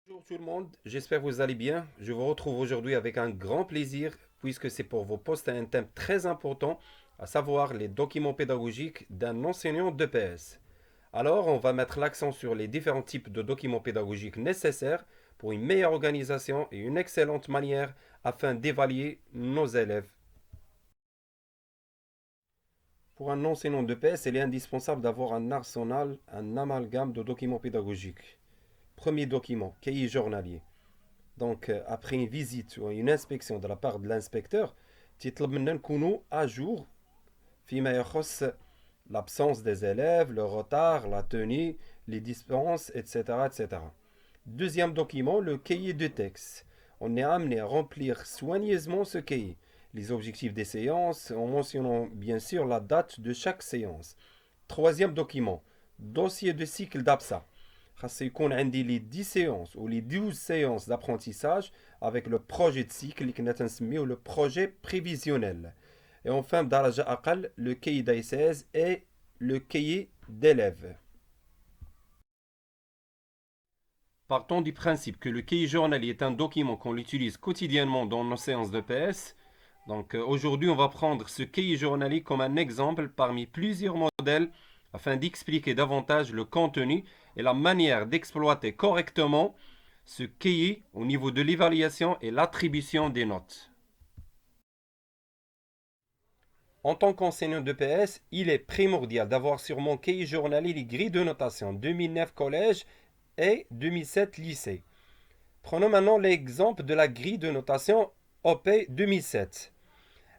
Bonjour tout le monde, j'espère que vous allez bien. Je vous retrouve aujourd'hui avec un grand plaisir puisque c'est pour vous poster un thème très important, à savoir les documents pédagogiques d'un enseignant d'EPS. Alors, on va mettre l'accent sur les différents types de documents pédagogiques nécessaires pour une meilleure organisation et une excellente manière afin d'évaluer nos élèves. Pour un enseignant d'EPS, il est indispensable d'avoir un arsenal, un amalgame de documents pédagogiques. Premier document, cahier journalier. Donc, après une visite ou une inspection de la part de l'inspecteur, تيطلب منا نكونوا à jour فيما يخص l'absence des élèves, le retard, la tenue, les dispenses, etc., etc. Deuxième document, le cahier de texte. On est amené à remplir soigneusement ce cahier, les objectifs des séances, en mentionnant bien sûr la date de chaque séance. Troisième document, dossier de cycle d'APSA. خاص يكون عندي les 10 séances ou les 12 séances d'apprentissage avec le projet de cycle اللي كنا تنسميه le projet prévisionnel. Et enfin, بدرجة أقل, le cahier d'ASS et le cahier d'élèves. Partons du principe que le cahier journalier est un document qu'on utilise quotidiennement dans nos séances de PS. Donc aujourd'hui, on va prendre ce cahier journalier comme un exemple parmi plusieurs modèles afin d'expliquer davantage le contenu et la manière d'exploiter correctement ce cahier au niveau de l'évaluation et l'attribution des notes. En tant qu'enseignant de PS, il est primordial d'avoir sur mon cahier journalier les grilles de notation 2009 collège et 2007 lycée. Prenons maintenant l'exemple de la grille de notation OP 2007.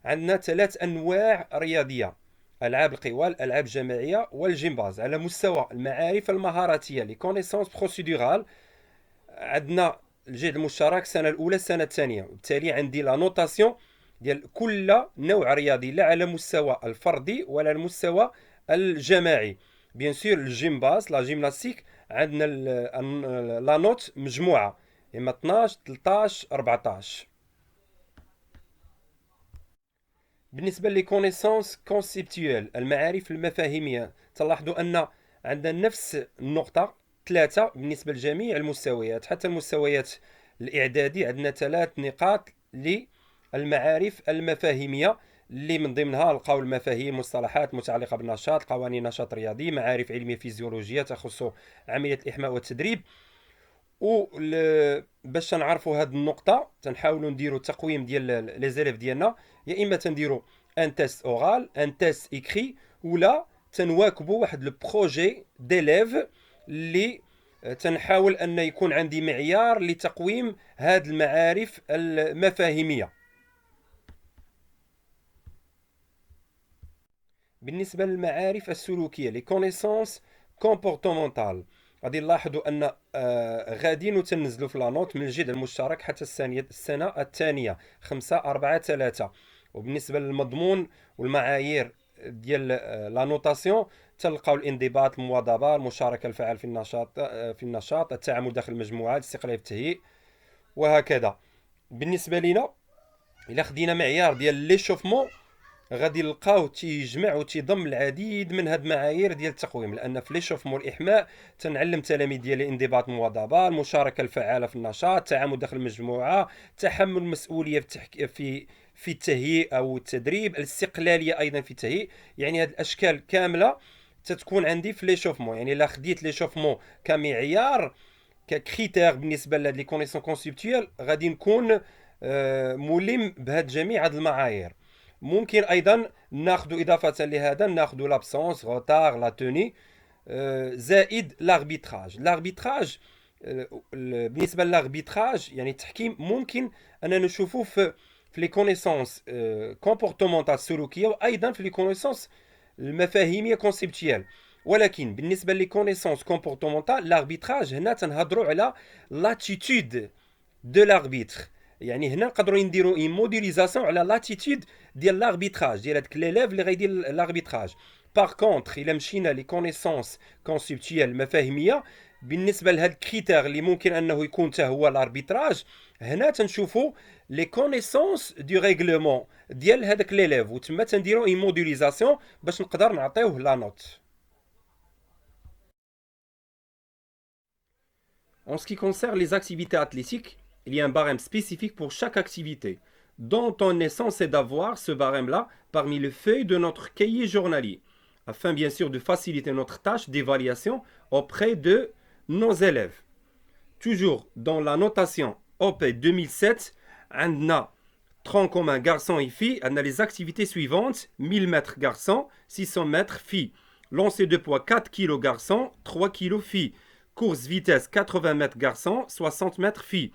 عندنا 3 أنواع رياضية: ألعاب القوى، الألعاب الجماعية والجمباز. على مستوى المعارف المهاراتية لي كونيسونس بروسيدورال عندنا الجهد المشترك السنة الأولى السنة الثانية، وبالتالي عندي لا نوتاسيون ديال كل نوع رياضي لا على مستوى الفردي ولا على المستوى الجماعي. بيان سور الجيمباز لا جيمناستيك عندنا لا نوت مجموعة، اما 12 13 14. بالنسبة لي كونيسونس كونسيبتويل المعارف المفاهيمية، تلاحظوا أن عندنا نفس النقطة 3 بالنسبة لجميع المستويات، حتى المستويات الإعدادي عندنا 3 نقاط للمعارف المفاهيمية اللي من ضمنها لقاو المفاهيم مصطلحات متعلقة بالنشاط، قوانين نشاط رياضي، معارف علمية فيزيولوجية تخص عملية الإحماء والتدريب. و باش نعرفوا هاد النقطة تنحاولوا نديروا تقويم ديال لي زيليف ديالنا، يا اما تنديروا ان تيست اورال ان تيست ايكري، ولا تنواكبوا واحد لو بروجي ديليف اللي تنحاول ان يكون عندي معيار لتقويم هاد المعارف المفاهيمية. بالنسبة للمعارف السلوكية لي كونيسونس كومبورتمونتال، غادي نلاحظوا ان غادي نتنزلوا في لا نوت من الجهد المشترك حتى السنه الثانيه 5 4 3. وبالنسبه للمضمون والمعايير ديال لا نوتاسيون تلقاو الانضباط، المواظبه، المشاركه الفعال في النشاط، التعامل داخل المجموعه، الاستقلال في التهيئ وهكذا. بالنسبه لنا الا خدينا معيار ديال ليشوفمون غادي نلقاو تيجمع وتيضم العديد من هاد المعايير ديال التقويم، لان في ليشوفمون الاحماء تنعلم التلاميذ ديالي انضباط، المواظبه، المشاركه الفعاله في النشاط، التعامل داخل المجموعه، تحمل المسؤوليه في التهيئه والتدريب، الاستقلاليه ايضا في التهيئ. يعني هاد الاشكال كامله تتكون عندي في ليشوفمون. يعني الا خديت ليشوفمون كمعيار ككريتير بالنسبه لهاد لي كونيسيون كونسيبتويال غادي نكون ملم بهاد جميع هاد المعايير. ممكن ايضا ناخذ اضافه لهذا ناخذ لابسونس، غوتار، لا توني، زائد لاربيتراج. بالنسبه للاربيتراج يعني التحكيم ممكن اننا نشوفوه في لي كونيسونس كومبورتمونتال سلوكيه، وايضا في لي كونيسونس المفاهيميه كونسيبتيال. ولكن بالنسبه لي كونيسونس كومبورتمونتال لاربيتراج هنا تنهضروا على لاتيتود دو لاربيتر. يعني هنا نقدروا نديروا اون موديليزاسيون على لاتيتود ديال لاربيتراج ديال هذاك ليليف اللي غيدير لاربيتراج. باغ كونطخ الا مشينا لي كونيسونس كونسيبتويال المفاهيميه بالنسبه لهاد الكريتير اللي ممكن انه يكون حتى هو لاربيتراج، هنا تنشوفوا لي كونيسونس دو ريغلومون ديال هذاك ليليف، وتما تنديروا اون موديليزاسيون باش نقدر نعطيوه لا نوت. En ce qui concerne les activités athlétiques, il y a un barème spécifique pour chaque activité, dont on est censé d'avoir ce barème-là parmi les feuilles de notre cahier journalier, afin bien sûr de faciliter notre tâche d'évaluation auprès de nos élèves. Toujours dans la notation OP 2007, on a tronc commun garçons et filles, on a les activités suivantes: 1000 mètres garçons, 600 mètres filles, lancer de poids 4 kg garçons, 3 kg filles, course vitesse 80 mètres garçons, 60 mètres filles,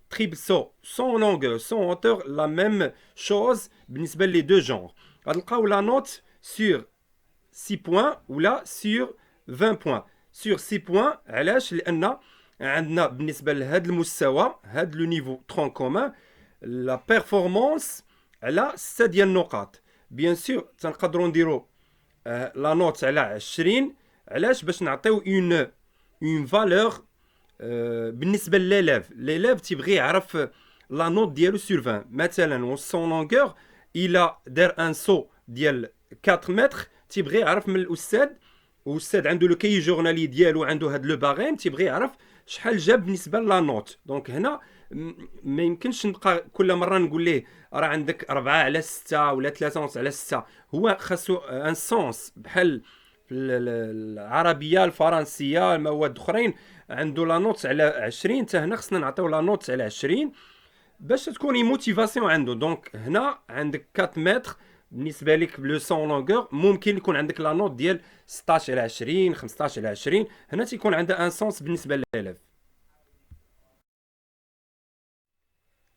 triple saut sans longueur, sans hauteur, la même chose بالنسبة les deux genres. غنلقاو la note sur 6 points ou là sur 20 points. Sur 6 points, علاش؟ لأن عندنا بالنسبة لهذا المستوى هذا لو نيفو ترون كومان لا بيرفورمانس على 6 ديال النقاط. بيان سور تنقدروا نديروا لا نوت على 20. علاش؟ باش نعطيو اون فالور بالنسبه لليليف تيبغي يعرف لا نوت ديالو سور 20. مثلا سون لونغور الى دار ان سو ديال 4 متر تيبغي يعرف من الاستاذ، والاستاذ عنده لو كاي جورنالي ديالو، عنده هاد لو باغيم، تيبغي يعرف شحال جاب بالنسبه لا نوت. دونك هنا ما يمكنش نبقى كل مره نقول ليه راه عندك 4 على 6 ولا 3 على 6. هو خاصو ان سونس بحال في العربيه الفرنسيه المواد اخرين عنده لا نوت على 20، حتى هنا خصنا نعطيو لا نوت على 20 باش تكون موتيفاسيون عنده. دونك هنا عندك 4 متر بالنسبه لك لو سون لونغور ممكن يكون عندك لا نوت ديال 16 على 20 15 على 20. هنا تيكون عندها ان سونس بالنسبه للélève.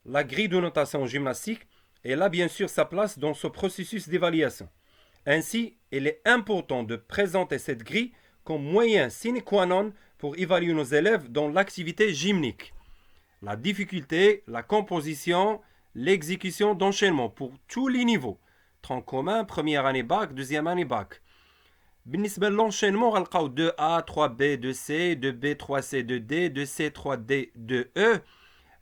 La grille de notation gymnastique est là bien sûr sa place dans ce processus d'évaluation. Ainsi, il est important de présenter cette grille comme moyen sine qua non pour évaluer nos élèves dans l'activité gymnique. La difficulté, la composition, l'exécution d'enchaînement pour tous les niveaux. Tronc commun, première année bac, deuxième année bac. بالنسبة للانشينمون غنلقاو 2A 3B 2C 2B 3C 2D 2C 3D 2E.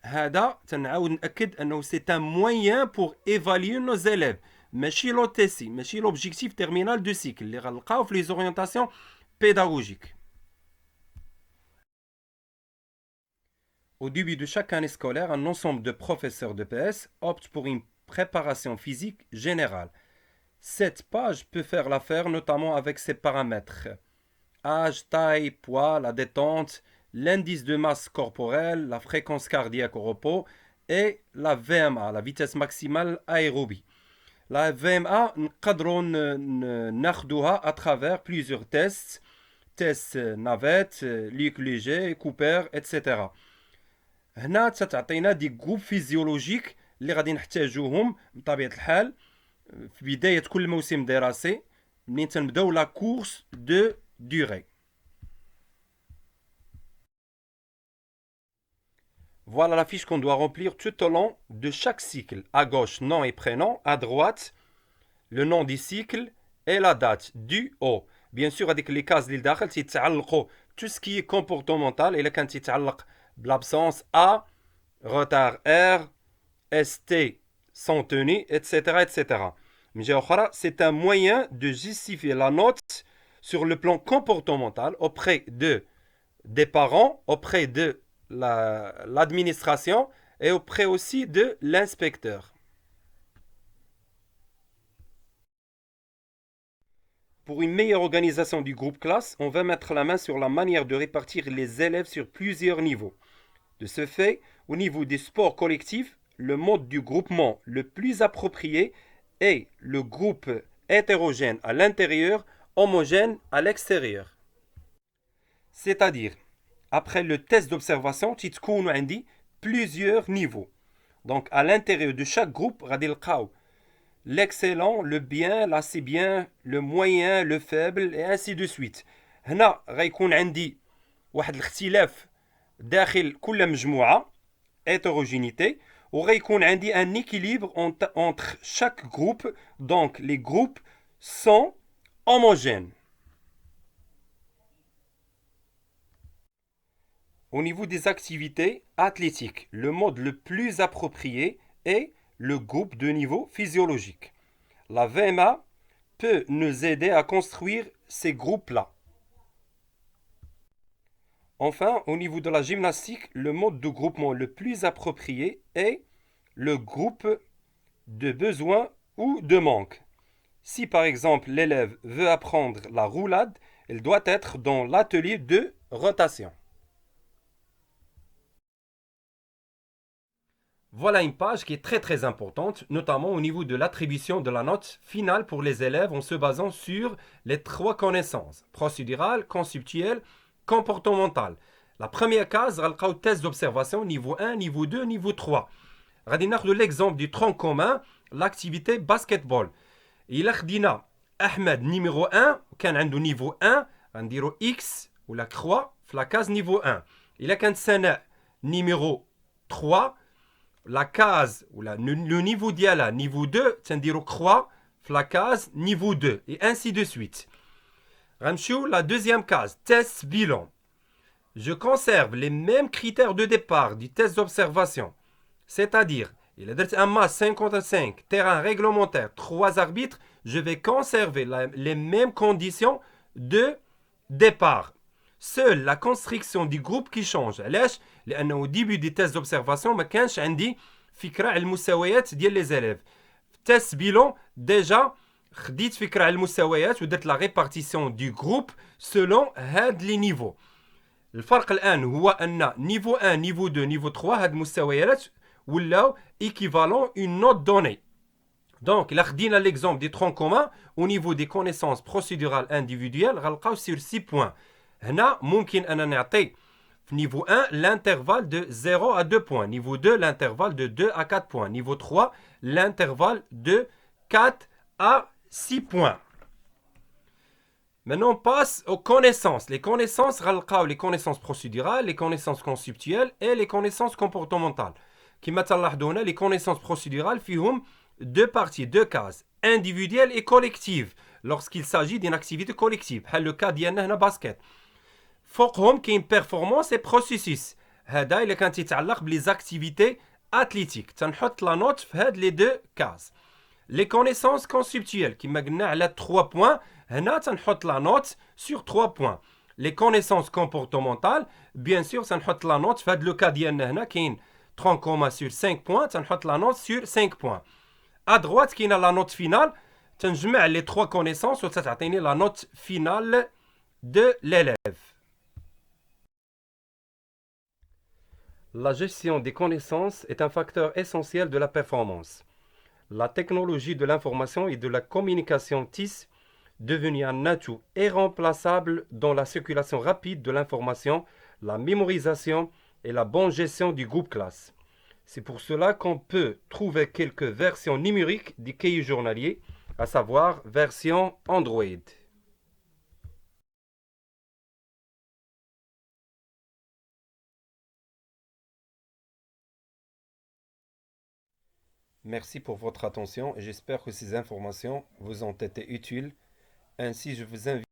هذا تنعاود نأكد أنه c'est un moyen pour évaluer nos élèves، ماشي l'OTC، ماشي l'objectif terminal de cycle اللي غنلقاو في les orientations pédagogiques. Au début de chaque année scolaire, un ensemble de professeurs de PS optent pour une préparation physique générale. Cette page peut faire l'affaire notamment avec ses paramètres: âge, taille, poids, la détente, l'indice de masse corporelle, la fréquence cardiaque au repos et la VMA, la vitesse maximale aérobie. La VMA, نقدروا ناخدوها à travers plusieurs tests: tests navette, Luc Léger, Cooper, etc. هنا تعطينا دي جروب فيزيولوجيك اللي غادي نحتاجوهم بطبيعة الحال في بداية كل موسم دراسي منين تنبداو لا كورس دو durée. Voilà la fiche qu'on doit remplir tout au long de chaque cycle. À gauche, nom et prénom. À droite, le nom du cycle et la date du au. Bien sûr, avec les cases اللي داخل تيتعلقوا tout ce qui est comportemental. إلا كان تيتعلق بالabsence A, retard R, ST, sans tenue, etc. etc. C'est un moyen de justifier la note sur le plan comportemental auprès des parents, auprès de l'administration et auprès aussi de l'inspecteur. Pour une meilleure organisation du groupe classe, on va mettre la main sur la manière de répartir les élèves sur plusieurs niveaux. De ce fait, au niveau des sports collectifs, le mode du groupement le plus approprié est le groupe hétérogène à l'intérieur, homogène à l'extérieur. C'est-à-dire, après le test d'observation, تيتكونوا عندي plusieurs niveaux. Donc, à l'intérieur de chaque groupe, غادي نلقاو l'excellent, le bien, l'assez bien, le moyen, le faible, et ainsi de suite. هنا غيكون عندي واحد الاختلاف داخل كل مجموعة hétérogénéité وغيكون عندي un équilibre entre chaque groupe. Donc les groupes sont homogènes. Au niveau des activités athlétiques, le mode le plus approprié est le groupe de niveau physiologique. La VMA peut nous aider à construire ces groupes-là. Enfin, au niveau de la gymnastique, le mode de groupement le plus approprié est le groupe de besoin ou de manque. Si par exemple l'élève veut apprendre la roulade, il doit être dans l'atelier de rotation. Voilà une page qui est très importante, notamment au niveau de l'attribution de la note finale pour les élèves en se basant sur les trois connaissances, procédurales, conceptuelles, comportementales. La première case, le test d'observation niveau 1, niveau 2, niveau 3. غادي ناخذ l'exemple du tronc commun, l'activité basketball. إلا خدينا أحمد numéro 1 كان عنده niveau 1 غنديرو X ولا croix في la case niveau 1. إلا كانت سناء numéro 3 la case ou le niveau d'IALA niveau 2 تنديرو croix في la case niveau 2 et ainsi de suite. غنمشيو la deuxième case test bilan. Je conserve les mêmes critères de départ du test d'observation, c'est-à-dire il a un masse 55, terrain réglementaire, 3 arbitres, je vais conserver les mêmes conditions de départ. Seule la construction du groupe qui change. علاش؟ لأنه au début des tests d'observation ما كانش عندي فكرة على المستويات ديال les élèves. Test bilan déjà خديت فكرة على المستويات ودرت la répartition du groupe selon هاد les niveaux. الفرق الآن هو أن niveau 1, niveau 2, niveau 3 هاد المستويات ولاو équivalent une note donnée. Donc, là, خدينا l'exemple des troncs communs au niveau des connaissances procédurales individuelles غنلقاو sur 6 points. هنا ممكن أن نعطي في niveau 1 l'intervalle de 0 à 2 points, niveau 2 l'intervalle de 2 à 4 points, niveau 3 l'intervalle de 4 à 6 points. Maintenant, on passe aux connaissances. Les connaissances, les connaissances procédurales, les connaissances conceptuelles et les connaissances comportementales. كما تلاحظوا هنا les connaissances procédurales فيهم deux parties, deux cases, individuelles et collectives, lorsqu'il s'agit d'une activité collective. بحال le cas ديالنا هنا باسكت. فوقهم كاين performance et processus. هذا إلا كان تيتعلق بلي activités athlétiques. تنحط la note في هاد les deux cases. Les connaissances conceptuelles كما قلنا على 3 points. هنا تنحط la note sur 3 points. Les connaissances comportementales, bien sûr, تنحط la note في هاد le cas ديالنا هنا كاين tronc commun sur 5 points, تنحط la note sur 5 points. À droite, qui a la note finale, تنجمع les trois connaissances وتعطيني la note finale de l'élève. La gestion des connaissances est un facteur essentiel de la performance. La technologie de l'information et de la communication TIS, devenue un atout irremplaçable dans la circulation rapide de l'information, la mémorisation et la bonne gestion du groupe classe. C'est pour cela qu'on peut trouver quelques versions numériques du cahier journalier, à savoir version Android. Merci pour votre attention et j'espère que ces informations vous ont été utiles. Ainsi, je vous invite